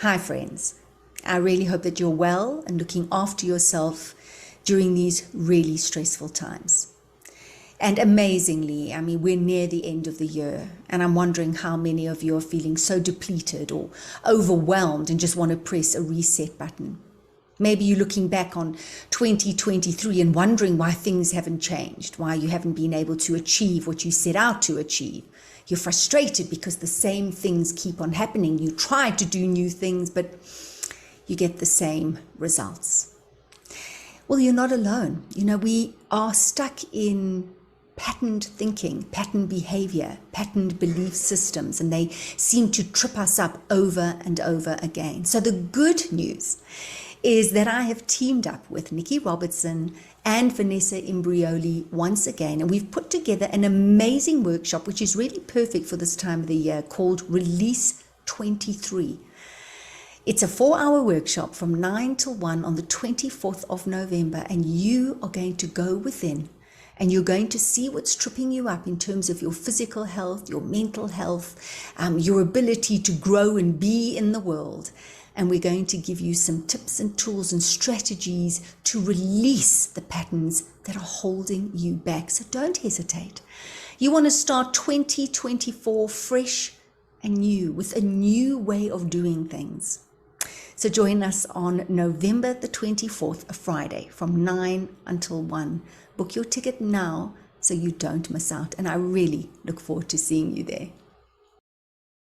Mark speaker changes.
Speaker 1: Hi friends, I really hope that you're well and looking after yourself during these really stressful times. And amazingly, we're near the end of the year, and I'm wondering how many of you are feeling so depleted or overwhelmed and just want to press a reset button. Maybe you're looking back on 2023 and wondering why things haven't changed, why you haven't been able to achieve what you set out to achieve. You're frustrated because the same things keep on happening. You try to do new things, but you get the same results. Well, you're not alone. We are stuck in patterned thinking, patterned behavior, patterned belief systems, and they seem to trip us up over and over again. So the good news is that I have teamed up with Niki Robertson and Vanessa Imbrioli once again, and we've put together an amazing workshop which is really perfect for this time of the year, called Release 23. It's a 4-hour workshop from 9 till 1 on the 24th of November, and you are going to go within and you're going to see what's tripping you up in terms of your physical health, your mental health, your ability to grow and be in the world. And we're going to give you some tips and tools and strategies to release the patterns that are holding you back. So don't hesitate. You want to start 2024 fresh and new, with a new way of doing things. So join us on November the 24th, a Friday, from 9 until 1. Book your ticket now so you don't miss out. And I really look forward to seeing you there.